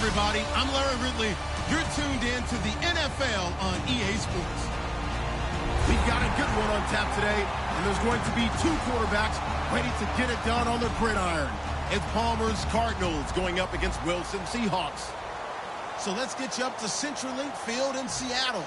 everybody. I'm Larry Ridley. You're tuned in to the NFL on EA Sports. We've got a good one on tap today, and there's going to be two quarterbacks ready to get it done on the gridiron. It's Palmer's Cardinals going up against Wilson Seahawks. So let's get you up to CenturyLink Field in Seattle.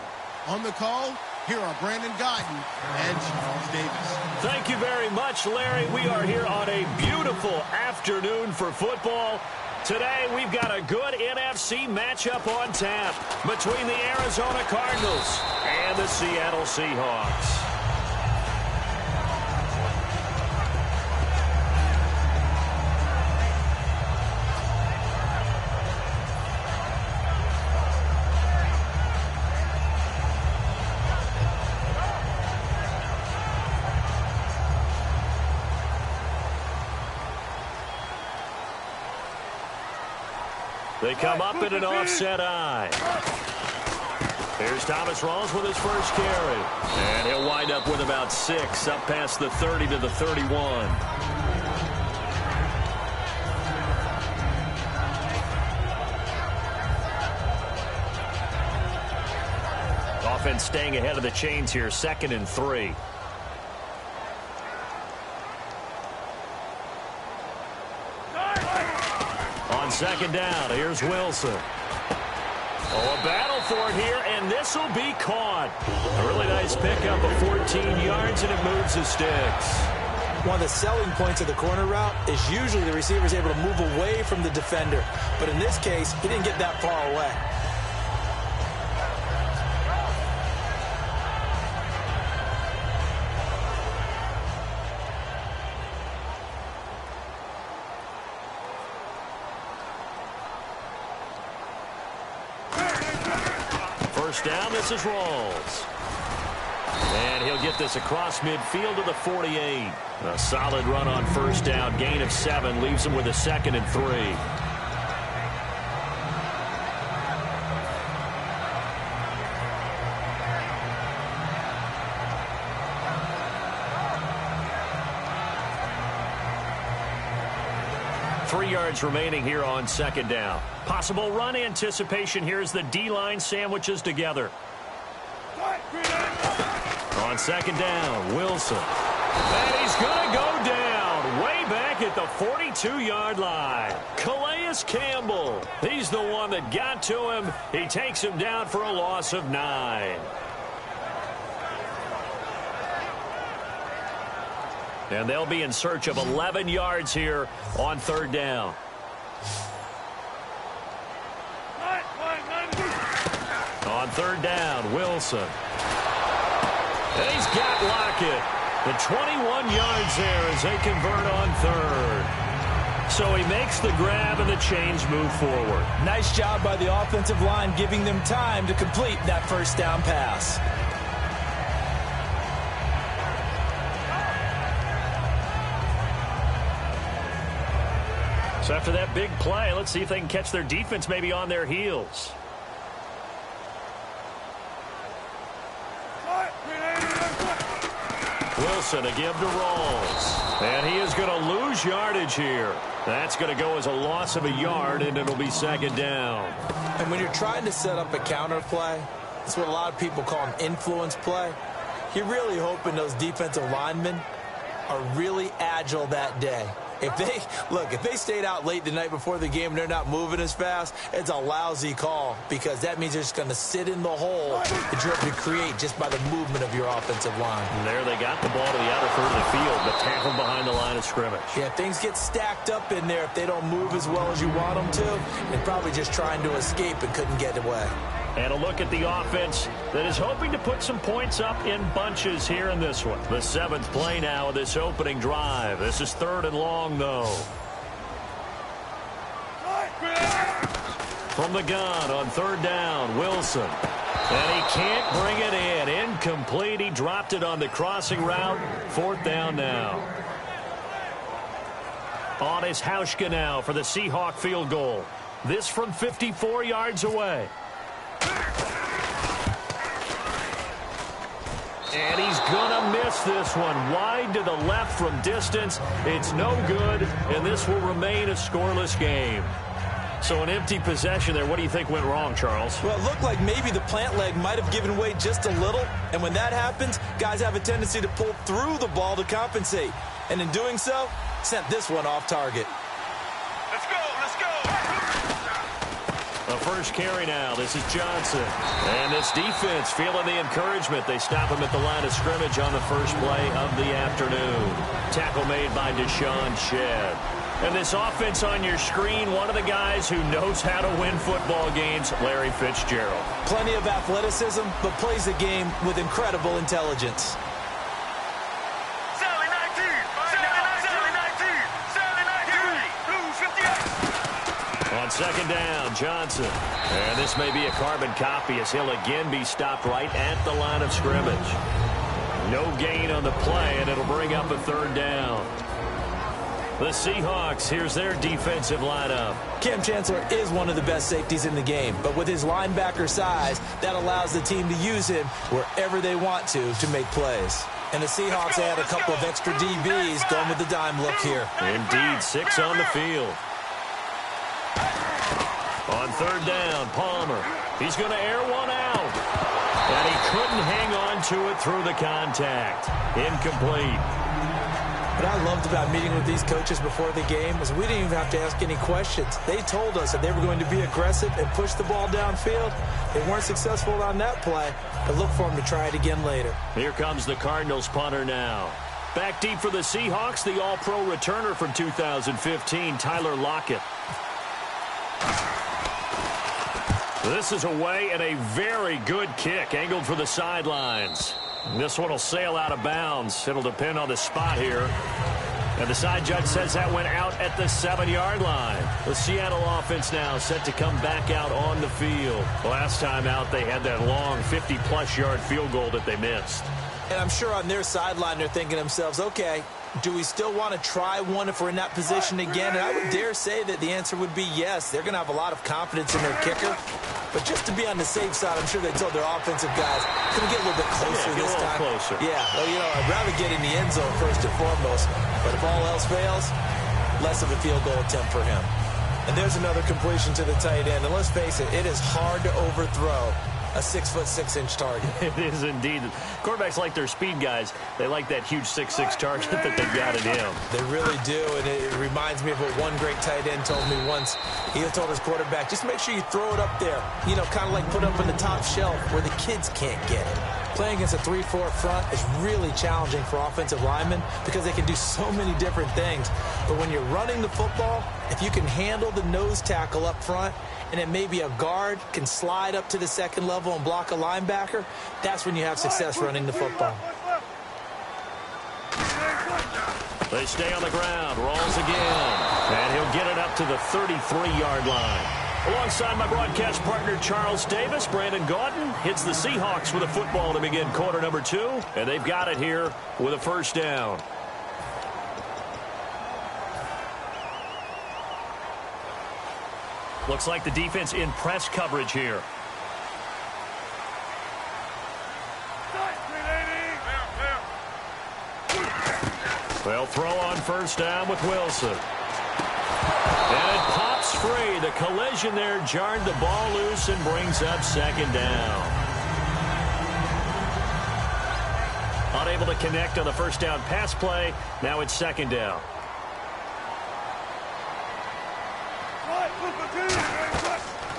On the call, here are Brandon Guyton and Charles Davis. Thank you very much, Larry. We are here on a beautiful afternoon for football. Today, we've got a good NFC matchup on tap between the Arizona Cardinals and the Seattle Seahawks. They come up in an offset eye. Here's Thomas Rawls with his first carry. And he'll wind up with about 6, up past the 30 to the 31. Offense staying ahead of the chains here, 2nd and 3. On 2nd down, here's Wilson. Oh, a battle for it here, and this will be caught. A really nice pickup of 14 yards, and it moves the sticks. One of the selling points of the corner route is usually the receiver is able to move away from the defender. But in this case, he didn't get that far away. First down, this is Rawls. And he'll get this across midfield to the 48. A solid run on first down. Gain of 7 leaves him with a 2nd and 3. Three yards remaining here on 2nd down. Possible run anticipation here as the D-line sandwiches together. On 2nd down, Wilson. And he's going to go down way back at the 42-yard line. Calais Campbell. He's the one that got to him. He takes him down for a loss of 9. And they'll be in search of 11 yards here on 3rd down. On 3rd down, Wilson. And he's got Lockett. The 21 yards there as they convert on 3rd. So he makes the grab and the chains move forward. Nice job by the offensive line giving them time to complete that first down pass. So after that big play, let's see if they can catch their defense maybe on their heels. Wilson to give to Rawls. And he is going to lose yardage here. That's going to go as a loss of a yard, and it'll be 2nd down. And when you're trying to set up a counter play, that's what a lot of people call an influence play. You're really hoping those defensive linemen are really agile that day. If they stayed out late the night before the game and they're not moving as fast, it's a lousy call because that means they're just going to sit in the hole that you're able to create just by the movement of your offensive line. And there they got the ball to the outer third of the field, but tackled behind the line of scrimmage. Yeah, things get stacked up in there if they don't move as well as you want them to, and probably just trying to escape and couldn't get away. And a look at the offense that is hoping to put some points up in bunches here in this one. The 7th play now of this opening drive. This is 3rd and long, though. From the gun on 3rd down, Wilson. And he can't bring it in. Incomplete. He dropped it on the crossing route. 4th down now. On is Hauschka now for the Seahawk field goal. This from 54 yards away. And he's going to miss this one. Wide to the left from distance. It's no good, and this will remain a scoreless game. So an empty possession there. What do you think went wrong, Charles? Well, it looked like maybe the plant leg might have given way just a little. And when that happens, guys have a tendency to pull through the ball to compensate. And in doing so, sent this one off target. Let's go, let's go. The first carry now. This is Johnson. And this defense feeling the encouragement. They stop him at the line of scrimmage on the first play of the afternoon. Tackle made by Deshaun Shedd. And this offense on your screen, one of the guys who knows how to win football games, Larry Fitzgerald. Plenty of athleticism, but plays the game with incredible intelligence. Sally 19, Sally 19, Sally 19, Blue 58. On second down, Johnson. And this may be a carbon copy as he'll again be stopped right at the line of scrimmage. No gain on the play, and it'll bring up a third down. The Seahawks, here's their defensive lineup. Cam Chancellor is one of the best safeties in the game, but with his linebacker size, that allows the team to use him wherever they want to make plays. And the Seahawks add a couple of extra DBs going with the dime look here. Indeed, 6 on the field. On third down, Palmer. He's going to air one out. And he couldn't hang on to it through the contact. Incomplete. What I loved about meeting with these coaches before the game is we didn't even have to ask any questions. They told us that they were going to be aggressive and push the ball downfield. They weren't successful on that play, but look for them to try it again later. Here comes the Cardinals punter now. Back deep for the Seahawks, the all-pro returner from 2015, Tyler Lockett. This is away and a very good kick, angled for the sidelines. This one will sail out of bounds. It'll depend on the spot here. And the side judge says that went out at the 7-yard line. The Seattle offense now set to come back out on the field. Last time out, they had that long 50-plus yard field goal that they missed. And I'm sure on their sideline they're thinking to themselves, okay, do we still want to try one if we're in that position again? And I would dare say that the answer would be yes. They're going to have a lot of confidence in their kicker. But just to be on the safe side, I'm sure they told their offensive guys, can we get a little bit closer this time? Closer. Yeah, well, you know, I'd rather get in the end zone first and foremost. But if all else fails, less of a field goal attempt for him. And there's another completion to the tight end. And let's face it, it is hard to overthrow a 6'6" target. It is indeed. Quarterbacks like their speed guys. They like that huge 6'6" target that they've got in him. They really do, and it reminds me of what one great tight end told me once. He told his quarterback, just make sure you throw it up there. You know, kind of like put it up on the top shelf where the kids can't get it. Playing against a 3-4 front is really challenging for offensive linemen because they can do so many different things. But when you're running the football, if you can handle the nose tackle up front, and then maybe a guard can slide up to the second level and block a linebacker, that's when you have success running the football. They stay on the ground, rolls again, and he'll get it up to the 33-yard line. Alongside my broadcast partner, Charles Davis, Brandon Gaudin hits the Seahawks with a football to begin quarter number 2, and they've got it here with a first down. Looks like the defense in press coverage here. They'll throw on first down with Wilson. And it pops free. The collision there jarred the ball loose and brings up second down. Unable to connect on the first down pass play. Now it's second down.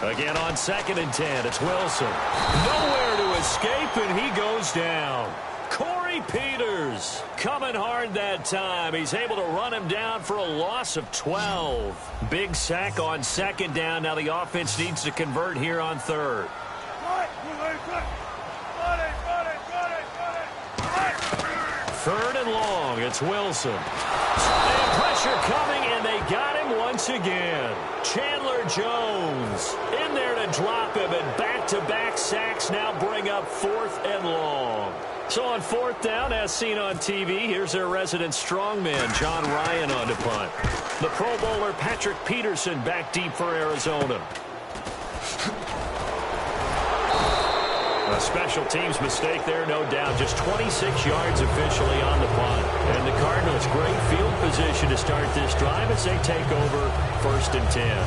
Again on 2nd and 10, it's Wilson. Nowhere to escape, and he goes down. Corey Peters coming hard that time. He's able to run him down for a loss of 12. Big sack on 2nd down. Now the offense needs to convert here on 3rd. 3rd and long, it's Wilson. And pressure coming, and they got him once again. Chandler Jones in there to drop him, and back-to-back sacks now bring up 4th and long. So on 4th down, as seen on TV, here's their resident strongman, John Ryan, on to punt. The Pro Bowler Patrick Peterson back deep for Arizona. A special teams mistake there, no doubt. Just 26 yards officially on the punt. And the Cardinals, great field position to start this drive as they take over 1st and 10.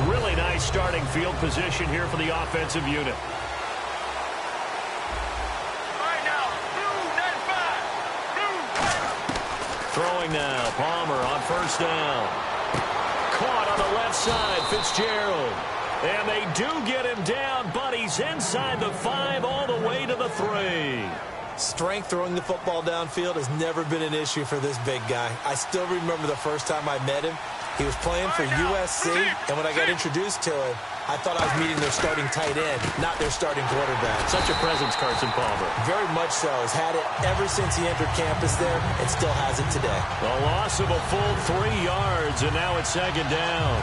Really nice starting field position here for the offensive unit. Throwing now, Palmer on first down. Caught on the left side, Fitzgerald. And they do get him down, but he's inside the 5 all the way to the 3. Strength throwing the football downfield has never been an issue for this big guy. I still remember the first time I met him. He was playing for USC, and when I got introduced to him, I thought I was meeting their starting tight end, not their starting quarterback. Such a presence, Carson Palmer. Very much so. Has had it ever since he entered campus there and still has it today. A loss of a full 3 yards, and now it's second down.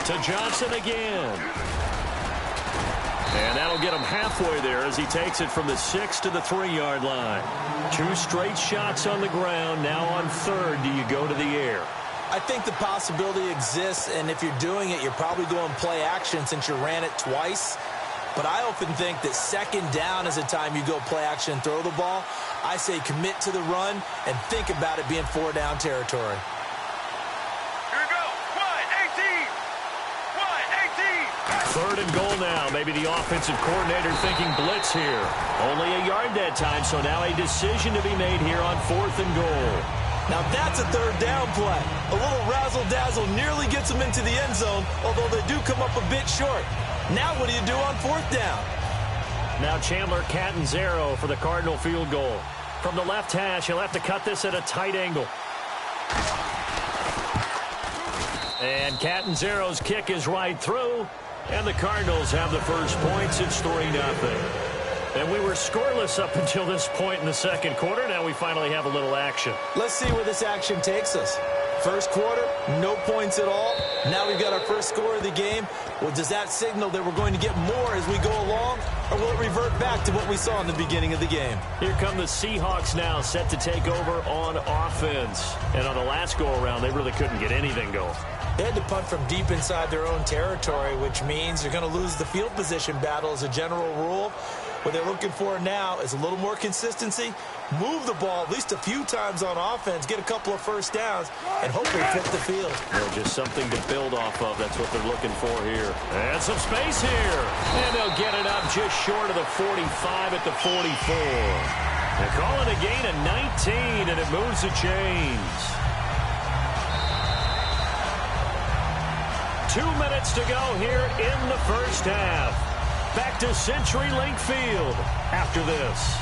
To Johnson again. And that'll get him halfway there as he takes it from the 6 to the 3-yard line. 2 straight shots on the ground. Now on third, do you go to the air? I think the possibility exists, and if you're doing it, you're probably going play action since you ran it twice. But I often think that second down is a time you go play action and throw the ball. I say commit to the run and think about it being 4-down territory. Third and goal now. Maybe the offensive coordinator thinking blitz here. Only a yard that time, so now a decision to be made here on 4th and goal. Now that's a third down play. A little razzle-dazzle nearly gets them into the end zone, although they do come up a bit short. Now what do you do on 4th down? Now Chandler Catanzaro for the Cardinal field goal. From the left hash, he'll have to cut this at a tight angle. And Catanzaro's kick is right through. And the Cardinals have the first points. It's 3-0. And we were scoreless up until this point in the second quarter. Now we finally have a little action. Let's see where this action takes us. First quarter, no points at all. Now we've got our first score of the game. Well, does that signal that we're going to get more as we go along? Or will it revert back to what we saw in the beginning of the game? Here come the Seahawks now, set to take over on offense. And on the last go-around, they really couldn't get anything going. They had to punt from deep inside their own territory, which means they're going to lose the field position battle as a general rule. What they're looking for now is a little more consistency, move the ball at least a few times on offense, get a couple of first downs, and hopefully flip the field. Well, just something to build off of. That's what they're looking for here. And some space here. And they'll get it up just short of the 45 at the 44. They're calling a gain of 19, and it moves the chains. 2 minutes to go here in the first half. Back to CenturyLink Field after this.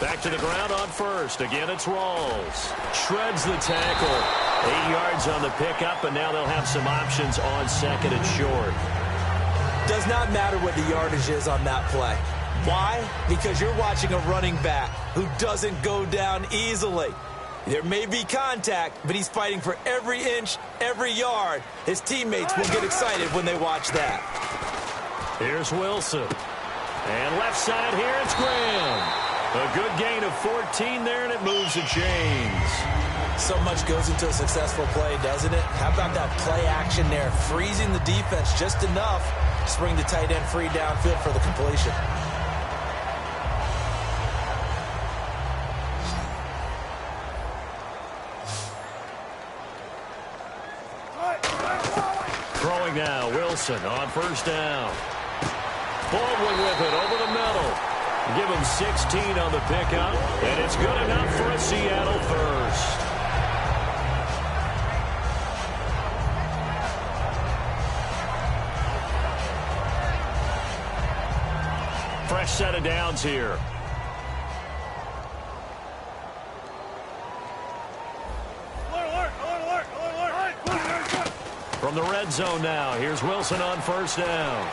Back to the ground on first. Again, it's Rawls. Shreds the tackle. 8 yards on the pickup, and now they'll have some options on second and short. Does not matter what the yardage is on that play. Why? Because you're watching a running back who doesn't go down easily. There may be contact, but he's fighting for every inch, every yard. His teammates will get excited when they watch that. Here's Wilson. And left side here, it's Graham. A good gain of 14 there, and it moves the chains. So much goes into a successful play, doesn't it? How about that play action there? Freezing the defense just enough to bring the tight end free downfield for the completion. Throwing now, Wilson on first down. Baldwin with it over the middle. Give him 16 on the pickup, and it's good enough for a Seattle first. Fresh set of downs here. From From the red zone now, here's Wilson on first down.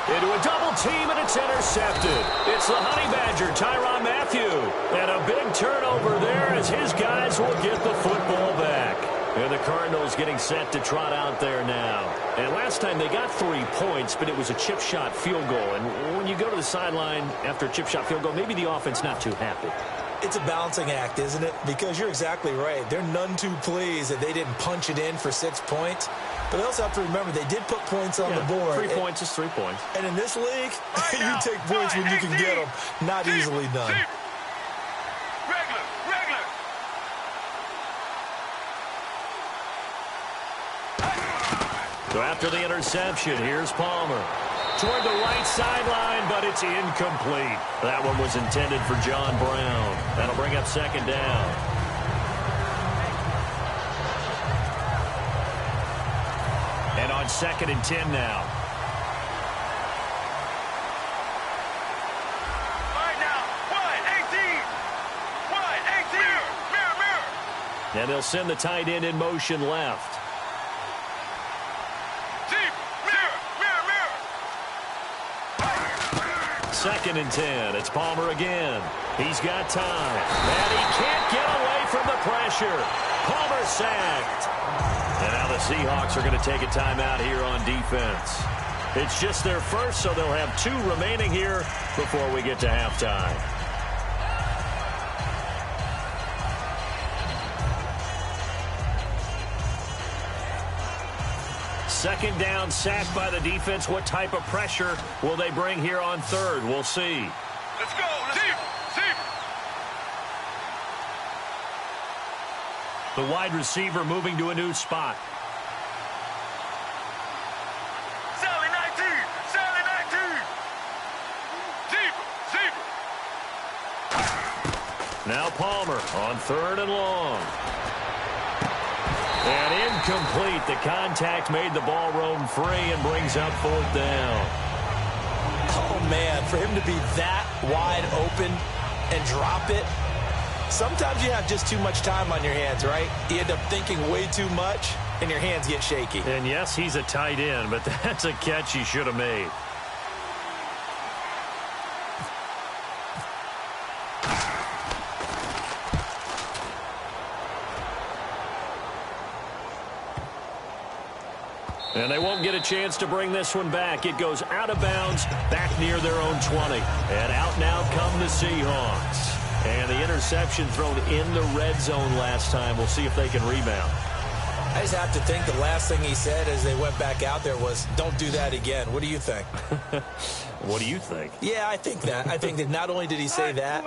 Into a double team, and it's intercepted. It's the Honey Badger, Tyrann Mathieu. And a big turnover there as his guys will get the football back. And the Cardinals getting set to trot out there now. And last time they got 3 points, but it was a chip shot field goal. And when you go to the sideline after a chip shot field goal, maybe the offense not too happy. It's a balancing act, isn't it? Because you're exactly right. They're none too pleased that they didn't punch it in for 6 points. But they also have to remember they did put points on the board. 3 points is 3 points. And in this league, you take points when you can get them. Not easily done. Regular. So after the interception, here's Palmer. Toward the right sideline, but it's incomplete. That one was intended for John Brown. That'll bring up second down. And on 2nd and 10 now. Right now, wide 18. Mirror. And they'll send the tight end in motion left. Second and 10. It's Palmer again. He's got time. And he can't get away from the pressure. Palmer sacked. And now the Seahawks are going to take a timeout here on defense. It's just their first, so they'll have 2 remaining here before we get to halftime. Second down, sacked by the defense. What type of pressure will they bring here on 3rd? We'll see. Let's go. Deep. The wide receiver moving to a new spot. Sally 19. Deep. Now Palmer on 3rd and long. And incomplete. The contact made the ball roam free and brings up 4th down. Oh, man, for him to be that wide open and drop it. Sometimes you have just too much time on your hands, right? You end up thinking way too much, and your hands get shaky. And yes, he's a tight end, but that's a catch he should have made. And they won't get a chance to bring this one back. It goes out of bounds, back near their own 20. And out now come the Seahawks. And the interception thrown in the red zone last time. We'll see if they can rebound. I just have to think the last thing he said as they went back out there was, don't do that again. What do you think? What do you think? Yeah, I think that. I think that not only did he say that,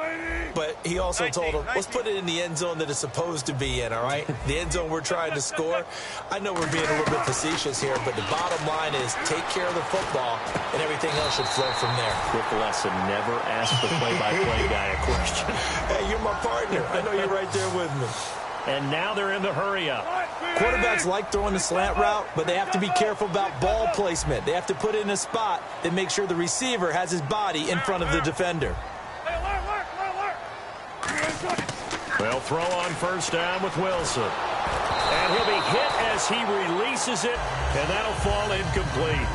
but he also told him, let's put it in the end zone that it's supposed to be in, all right? The end zone we're trying to score. I know we're being a little bit facetious here, but the bottom line is take care of the football, and everything else should flow from there. Quick lesson, never ask the play-by-play guy a question. Hey, you're my partner. I know you're right there with me. And now they're in the hurry-up. Quarterbacks like throwing the slant route, but they have to be careful about ball placement. They have to put it in a spot that makes sure the receiver has his body in front of the defender. They'll throw on first down with Wilson. And he'll be hit as he releases it, and that'll fall incomplete.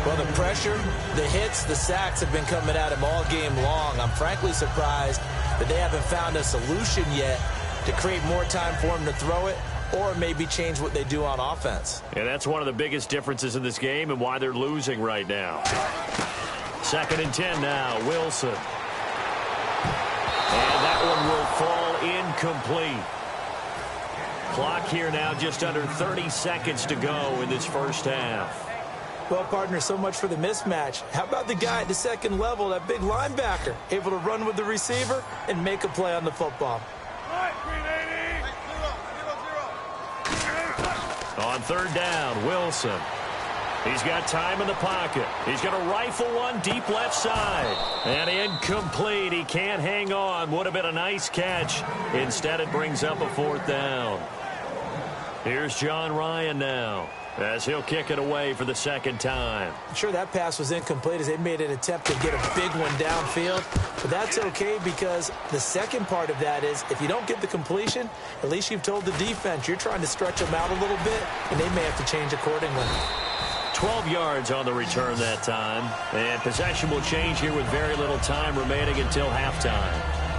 Well, the pressure, the hits, the sacks have been coming at him all game long. I'm frankly surprised that they haven't found a solution yet to create more time for him to throw it, or maybe change what they do on offense. And that's one of the biggest differences in this game and why they're losing right now. 2nd and 10 now, Wilson. And that one will fall incomplete. Clock here now just under 30 seconds to go in this first half. Well, partner, so much for the mismatch. How about the guy at the second level, that big linebacker, able to run with the receiver and make a play on the football? On 3rd down, Wilson. He's got time in the pocket. He's going to rifle one deep left side. And incomplete. He can't hang on. Would have been a nice catch. Instead, it brings up a 4th down. Here's John Ryan now. as he'll kick it away for the second time. I'm sure that pass was incomplete as they made an attempt to get a big one downfield. But that's okay because the second part of that is if you don't get the completion, at least you've told the defense you're trying to stretch them out a little bit, and they may have to change accordingly. 12 yards on the return that time. And possession will change here with very little time remaining until halftime.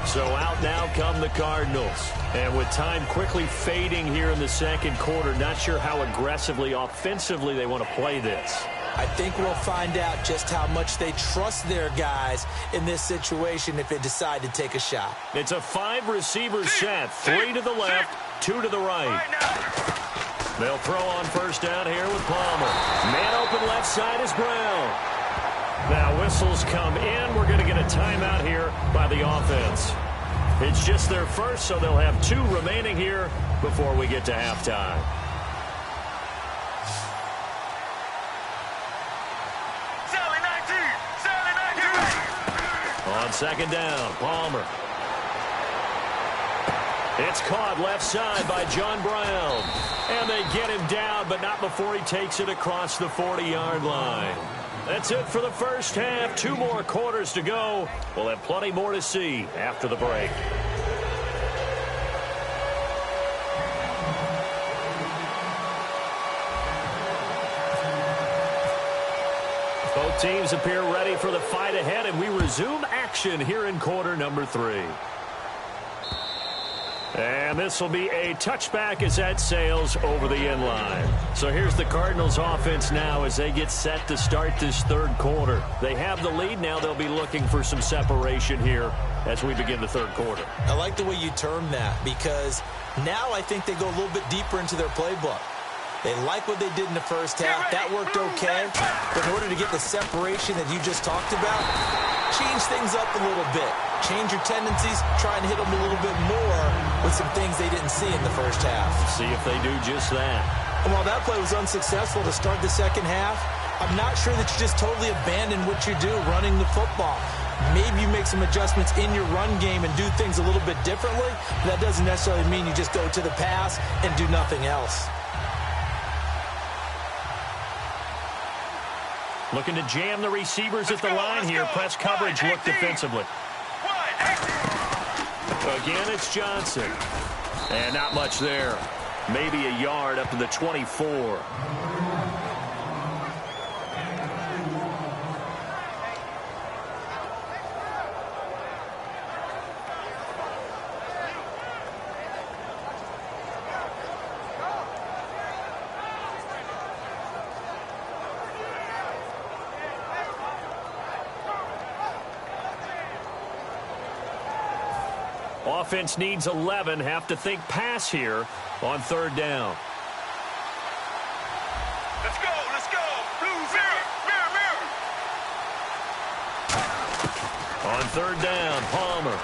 So out now come the Cardinals. And with time quickly fading here in the second quarter, not sure how aggressively, offensively they want to play this. I think we'll find out just how much they trust their guys in this situation if they decide to take a shot. It's a 5-receiver set. 3 to the left, 2 to the right. They'll throw on first down here with Palmer. Man open left side is Brown. Now whistles come in. We're going to get a timeout here by the offense. It's just their first, so they'll have 2 remaining here before we get to halftime. On second down, Palmer. It's caught left side by John Brown. And they get him down, but not before he takes it across the 40-yard line. That's it for the first half. 2 more quarters to go. We'll have plenty more to see after the break. Both teams appear ready for the fight ahead, and we resume action here in quarter number 3. And this will be a touchback as that sails over the end line. So here's the Cardinals offense now as they get set to start this third quarter. They have the lead now. They'll be looking for some separation here as we begin the third quarter. I like the way you term that because now I think they go a little bit deeper into their playbook. They like what they did in the first half. That worked okay. But in order to get the separation that you just talked about, change things up a little bit. Change your tendencies. Try and hit them a little bit more with some things they didn't see in the first half. See if they do just that. And while that play was unsuccessful to start the second half, I'm not sure that you just totally abandon what you do running the football. Maybe you make some adjustments in your run game and do things a little bit differently. But that doesn't necessarily mean you just go to the pass and do nothing else. Looking to jam the receivers at the line here. Press coverage look defensively. Again, it's Johnson. And not much there. Maybe a yard up to the 24. Offense needs 11. Have to think pass here on third down. Let's go, let's go. Blues, mirror, mirror. On third down, Palmer.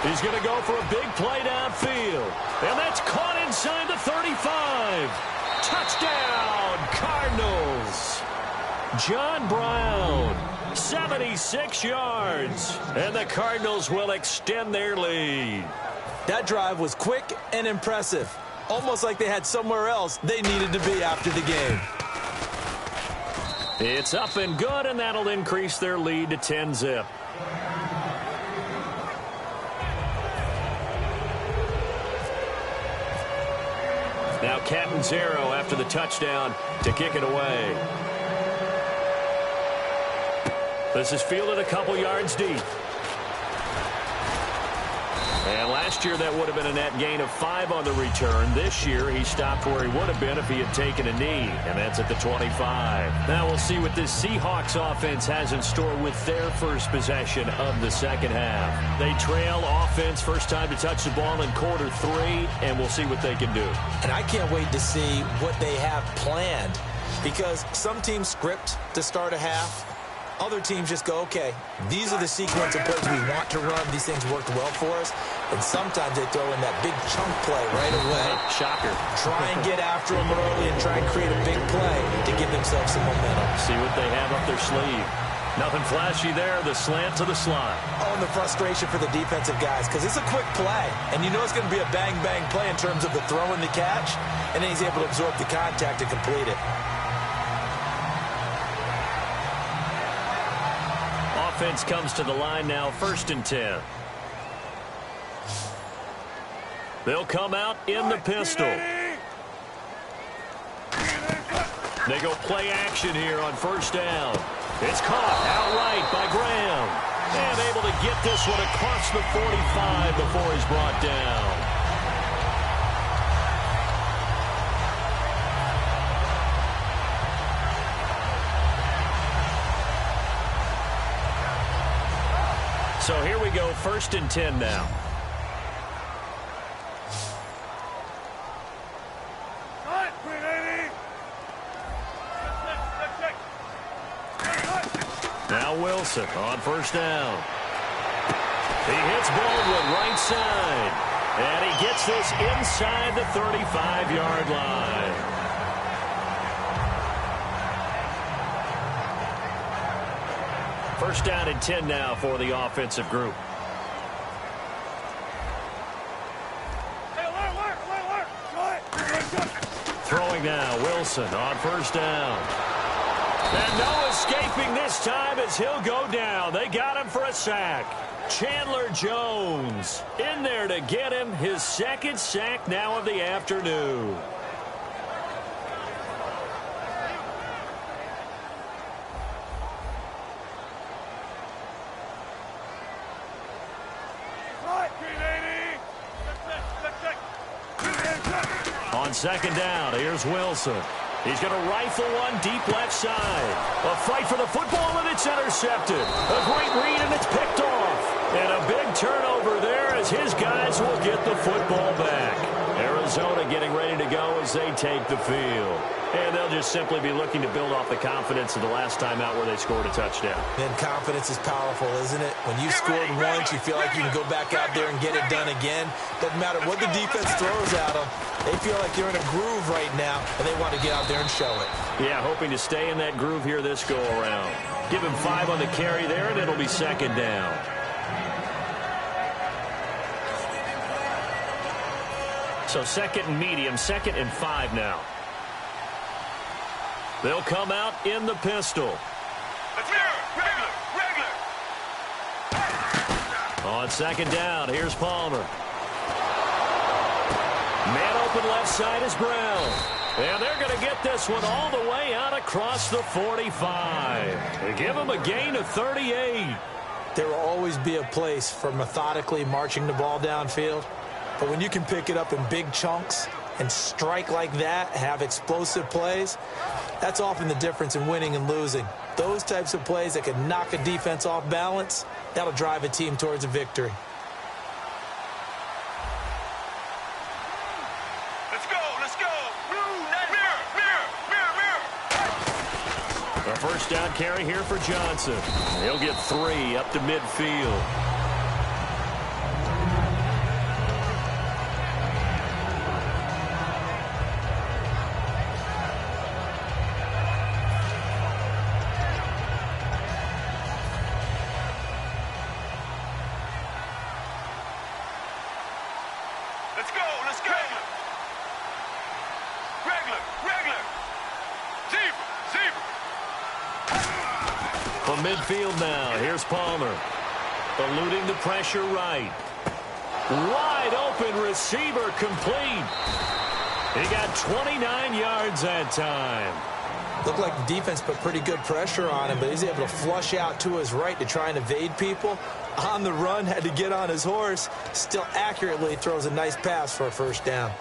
He's going to go for a big play downfield. And that's caught inside the 35. Touchdown, Cardinals. John Brown, 76 yards. And the Cardinals will extend their lead. That drive was quick and impressive. Almost like they had somewhere else they needed to be after the game. It's up and good, and that'll increase their lead to 10-zip. Now Catanzaro after the touchdown to kick it away. This is fielded a couple yards deep. And last year that would have been a net gain of 5 on the return. This year he stopped where he would have been if he had taken a knee, and that's at the 25. Now we'll see what this Seahawks offense has in store with their first possession of the second half. They trail offense, first time to touch the ball in quarter 3, and we'll see what they can do. And I can't wait to see what they have planned, because some teams script to start a half. Other teams just go, okay, these are the sequence of plays we want to run. These things worked well for us. And sometimes they throw in that big chunk play right away. Shocker. Try and get after them early and try and create a big play to give themselves some momentum. See what they have up their sleeve. Nothing flashy there, the slant to the slot. Oh, and the frustration for the defensive guys, because it's a quick play, and you know it's going to be a bang-bang play in terms of the throw and the catch, and then he's able to absorb the contact and complete it. Offense comes to the line now, 1st and 10. They'll come out in the pistol. They go play action here on 1st down. It's caught outright by Graham. And able to get this one across the 45 before he's brought down. So here we go, 1st and 10 now. Now Wilson on 1st down. He hits Baldwin right side. And he gets this inside the 35-yard line. First down and 10 now for the offensive group. Throwing now, Wilson on 1st down. And no escaping this time as he'll go down. They got him for a sack. Chandler Jones in there to get him his 2nd sack now of the afternoon. On 2nd down, here's Wilson. He's going to rifle one deep left side. A fight for the football, and it's intercepted. A great read, and it's picked off. And a big turnover there as his guys will get the football back. Arizona getting ready to go as they take the field. And they'll just simply be looking to build off the confidence of the last time out where they scored a touchdown. And confidence is powerful, isn't it? When you scored once, you feel like you can go back out there and get it done again. Doesn't matter what the defense throws at them. They feel like they're in a groove right now, and they want to get out there and show it. Yeah, hoping to stay in that groove here this go-around. Give him 5 on the carry there, and it'll be 2nd down. So 2nd and medium, 2nd and 5 now. They'll come out in the pistol. On 2nd down, here's Palmer. Man open left side is Brown. And they're going to get this one all the way out across the 45. They give him a gain of 38. There will always be a place for methodically marching the ball downfield. But when you can pick it up in big chunks and strike like that, have explosive plays, that's often the difference in winning and losing. Those types of plays that can knock a defense off balance, that'll drive a team towards a victory. Let's go. Mirror. A 1st down carry here for Johnson. He'll get 3 up to midfield. Let's go. Regular. Zebra. From midfield now, here's Palmer. Eluding the pressure right. Wide open receiver complete. He got 29 yards that time. Looked like the defense put pretty good pressure on him, but he's able to flush out to his right to try and evade people. On the run, had to get on his horse. Still accurately throws a nice pass for a 1st down.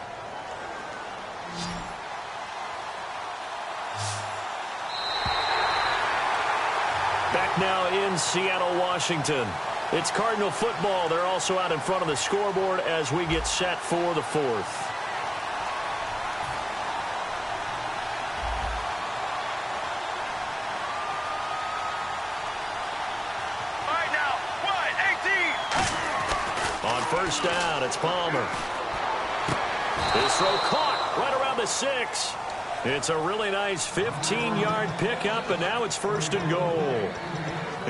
Back now in Seattle, Washington. It's Cardinal football. They're also out in front of the scoreboard as we get set for the 4th. On 1st down, it's Palmer. His throw caught right around the 6. It's a really nice 15-yard pickup, and now it's 1st and goal.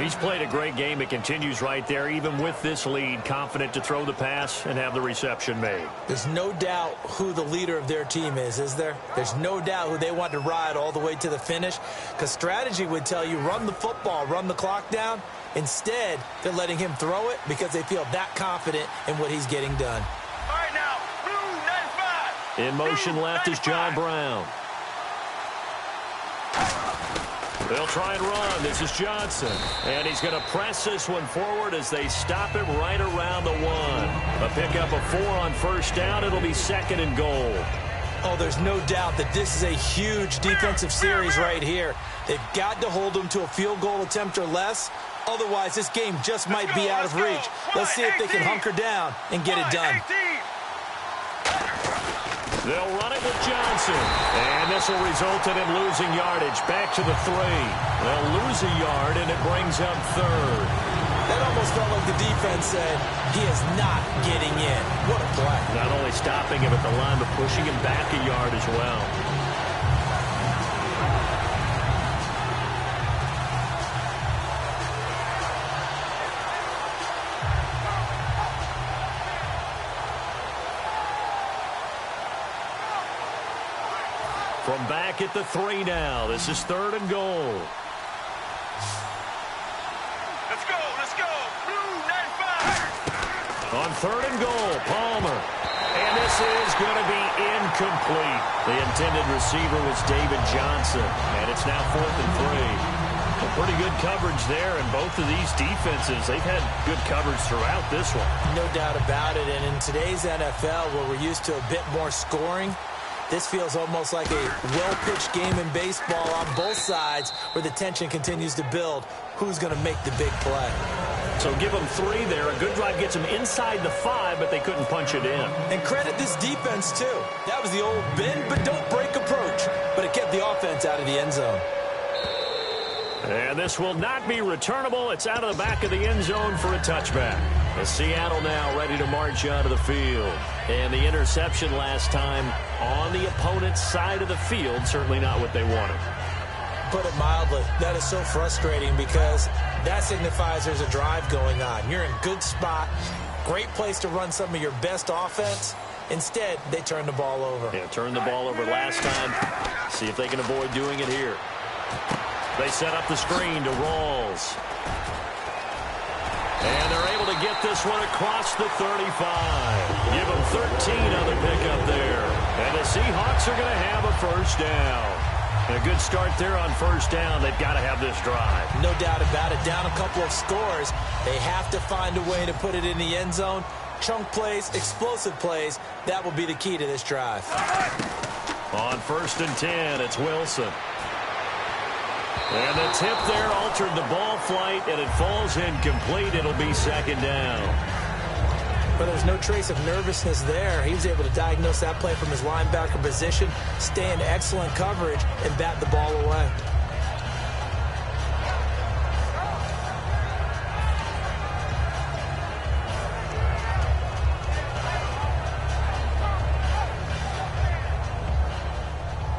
He's played a great game. It continues right there, even with this lead, confident to throw the pass and have the reception made. There's no doubt who the leader of their team is there? There's no doubt who they want to ride all the way to the finish, because strategy would tell you run the football, run the clock down. Instead, they're letting him throw it because they feel that confident in what he's getting done. All right, now, blue 95. In motion left is John Brown. They'll try and run. This is Johnson. And he's going to press this one forward as they stop him right around the 1. A pickup of 4 on 1st down. It'll be 2nd and goal. Oh, there's no doubt that this is a huge defensive series right here. They've got to hold them to a field goal attempt or less. Otherwise, this game just might be out of reach. Let's see if they can hunker down and get it done. They'll run it with Johnson. And this will result in him losing yardage. Back to the 3. They'll lose a yard, and it brings up 3rd. That almost felt like the defense said, he is not getting in. What a play. Not only stopping him at the line, but pushing him back a yard as well. From back at the 3 now. This is 3rd and goal. Let's go. Blue 95. On 3rd and goal, Palmer. And this is going to be incomplete. The intended receiver was David Johnson. And it's now 4th and 3. Pretty good coverage there, and both of these defenses, they've had good coverage throughout this one. No doubt about it, and in today's NFL, where we're used to a bit more scoring, this feels almost like a well-pitched game in baseball on both sides where the tension continues to build. Who's going to make the big play? So give them 3 there. A good drive gets them inside the 5, but they couldn't punch it in. And credit this defense, too. That was the old bend but don't break approach, but it kept the offense out of the end zone. And this will not be returnable. It's out of the back of the end zone for a touchback. As Seattle now ready to march onto the field. And the interception last time on the opponent's side of the field, certainly not what they wanted. Put it mildly, that is so frustrating because that signifies there's a drive going on. You're in a good spot, great place to run some of your best offense. Instead, they turn the ball over. Yeah, turned the ball over last time. See if they can avoid doing it here. They set up the screen to Rawls. And they're able to get this one across the 35. Give them 13 on the pickup there. And the Seahawks are going to have a 1st down. A good start there on 1st down. They've got to have this drive. No doubt about it. Down a couple of scores. They have to find a way to put it in the end zone. Chunk plays, explosive plays. That will be the key to this drive. On 1st and 10, it's Wilson. And the tip there altered the ball flight, and it falls incomplete. It'll be 2nd down. But there's no trace of nervousness there. He was able to diagnose that play from his linebacker position, stay in excellent coverage, and bat the ball away.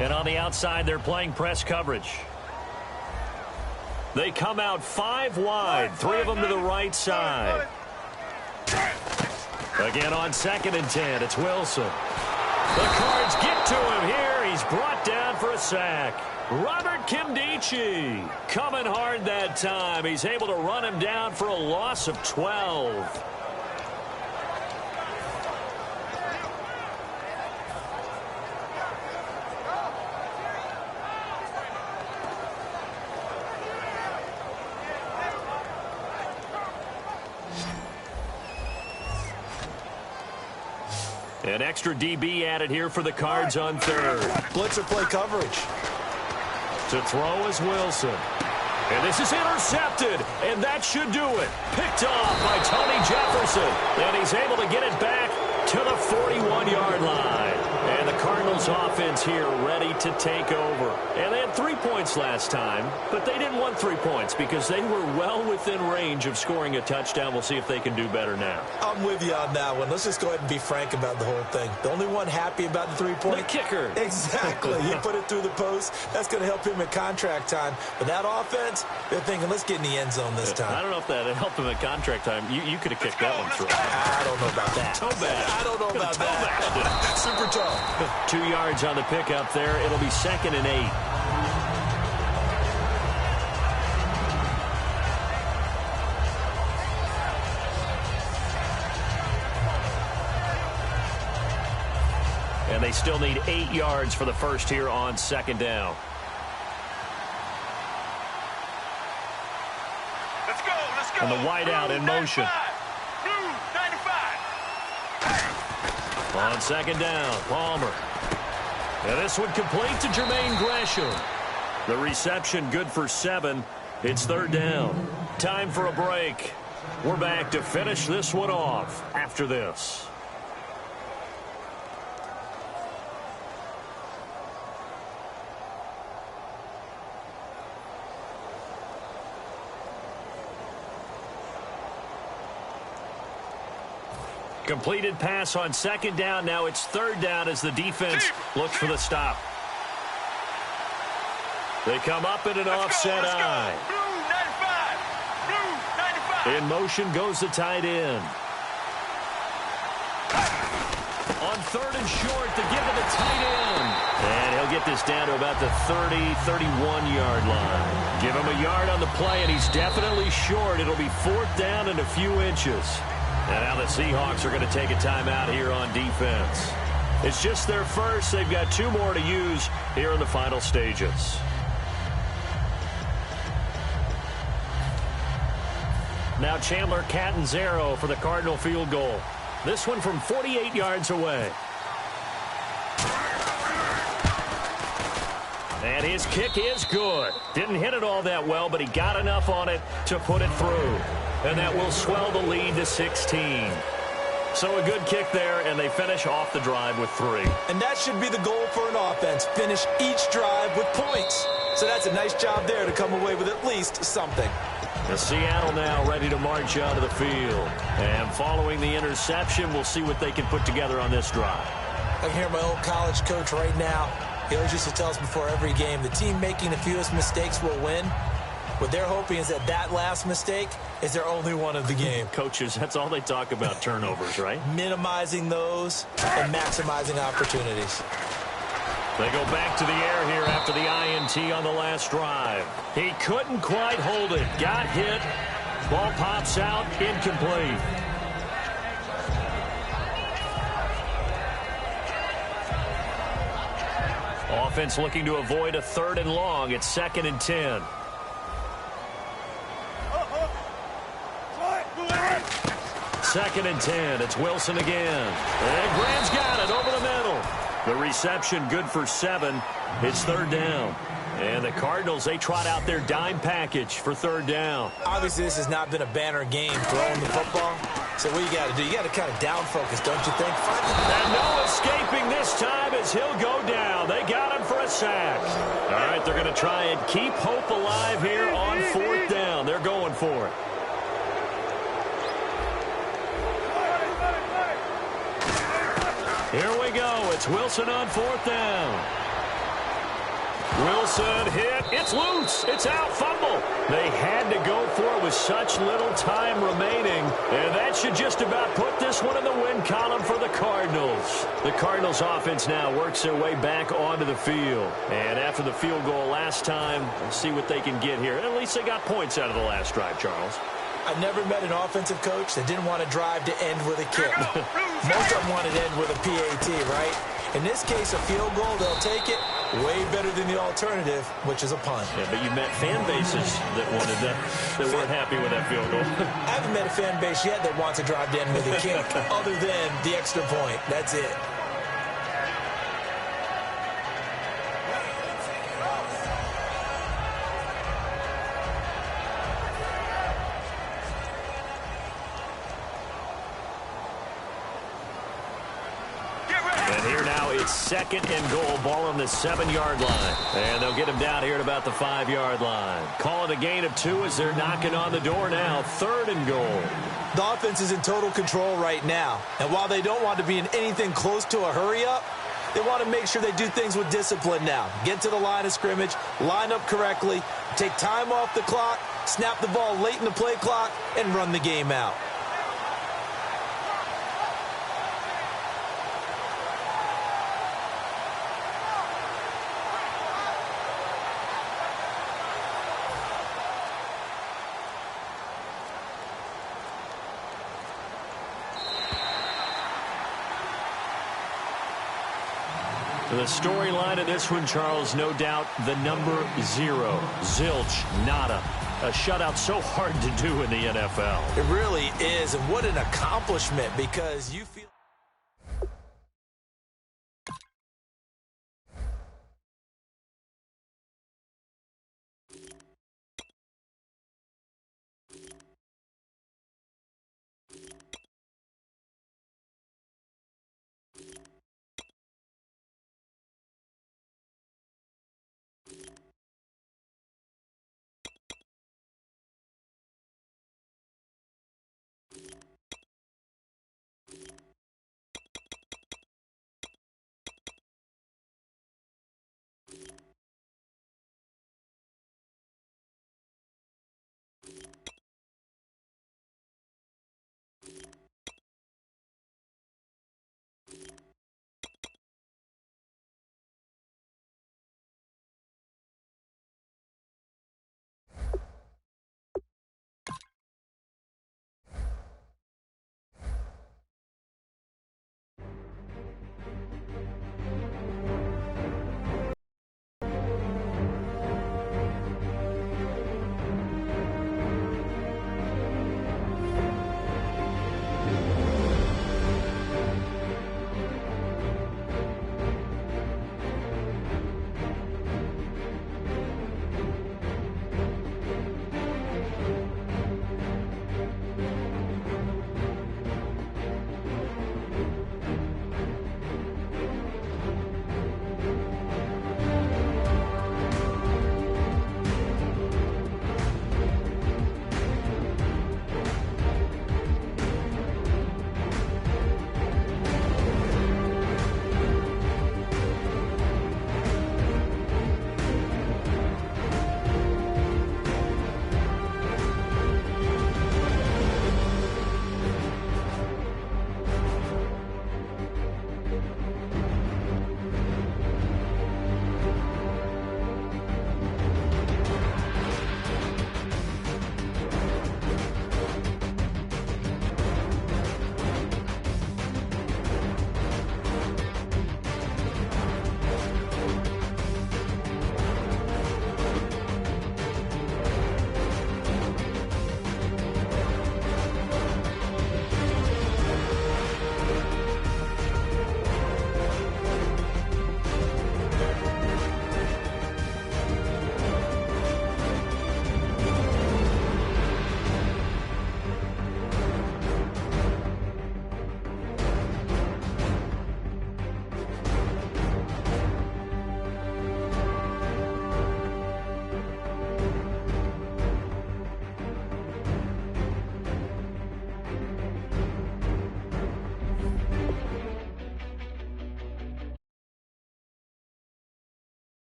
And on the outside, they're playing press coverage. They come out 5 wide, 3 of them to the right side. Again on 2nd and 10, it's Wilson. The Cards get to him here. He's brought down for a sack. Robert Kimdichie coming hard that time. He's able to run him down for a loss of 12. An extra DB added here for the Cards on 3rd. Blitzer play coverage. To throw is Wilson. And this is intercepted, and that should do it. Picked off by Tony Jefferson, and he's able to get it back to the 41-yard line. And the Cardinals offense here ready to take over. And they had 3 points last time, but they didn't want 3 points because they were well within range of scoring a touchdown. We'll see if they can do better now. I'm with you on that one. Let's just go ahead and be frank about the whole thing. The only one happy about the 3-point? The kicker. Exactly. He put it through the post. That's going to help him at contract time. But that offense, they're thinking, let's get in the end zone this time. I don't know if that helped him at contract time. You could have kicked that one through. I don't know about that. Toe bad. I don't know about that. Super tough. 2 yards on the pickup there. It'll be 2nd and 8. And they still need 8 yards for the first here on 2nd down. Let's go, let's go. And the wideout in motion. Blue 95. On 2nd down, Palmer. And this one complete to Jermaine Gresham. The reception good for 7. It's 3rd down. Time for a break. We're back to finish this one off after this. Completed pass on 2nd down. Now it's 3rd down as the defense looks for the stop. They come up in an offset eye. Blue 95. In motion goes the tight end. On 3rd and short to give to the tight end. And he'll get this down to about the 30, 31-yard line. Give him a yard on the play, and he's definitely short. It'll be 4th down and a few inches. And now the Seahawks are going to take a timeout here on defense. It's just their first. They've got 2 more to use here in the final stages. Now Chandler Catanzaro for the Cardinal field goal. This one from 48 yards away. And his kick is good. Didn't hit it all that well, but he got enough on it to put it through. And that will swell the lead to 16. So a good kick there, and they finish off the drive with 3. And that should be the goal for an offense. Finish each drive with points. So that's a nice job there to come away with at least something. The Seattle now ready to march out of the field. And following the interception, we'll see what they can put together on this drive. I can hear my old college coach right now. He always used to tell us before every game, the team making the fewest mistakes will win. What they're hoping is that that last mistake is their only one of the game. Coaches, that's all they talk about, turnovers, right? Minimizing those and maximizing opportunities. They go back to the air here after the INT on the last drive. He couldn't quite hold it. Got hit. Ball pops out. Incomplete. Offense looking to avoid a 3rd and long. It's 2nd and 10. Second and 10. It's Wilson again. And Graham's got it over the middle. The reception good for 7. It's 3rd down. And the Cardinals, they trot out their dime package for 3rd down. Obviously, this has not been a banner game throwing the football. So what you got to do, you got to kind of down focus, don't you think? And no escaping this time as he'll go down. They got him for a sack. All right, they're going to try and keep hope alive here on 4th down. They're going for it. Here we go. It's Wilson on 4th down. Wilson hit. It's loose. It's out. Fumble. They had to go for it with such little time remaining. And that should just about put this one in the win column for the Cardinals. The Cardinals offense now works their way back onto the field. And after the field goal last time, we'll see what they can get here. At least they got points out of the last drive, Charles. I've never met an offensive coach that didn't want to drive to end with a kick. Most of them wanted to end with a PAT, right? In this case, a field goal, they'll take it. Way better than the alternative, which is a punt. Yeah, but you met fan bases that wanted that weren't happy with that field goal. I haven't met a fan base yet that wants to drive to end with a kick other than the extra point. That's it. It's 2nd and goal, ball on the 7-yard line. And they'll get him down here at about the 5-yard line. Call it a gain of 2 as they're knocking on the door now. 3rd and goal. The offense is in total control right now. And while they don't want to be in anything close to a hurry-up, they want to make sure they do things with discipline now. Get to the line of scrimmage, line up correctly, take time off the clock, snap the ball late in the play clock, and run the game out. The storyline of this one, Charles, no doubt the number 0. Zilch, nada. A shutout so hard to do in the NFL. It really is, and what an accomplishment, because you feel...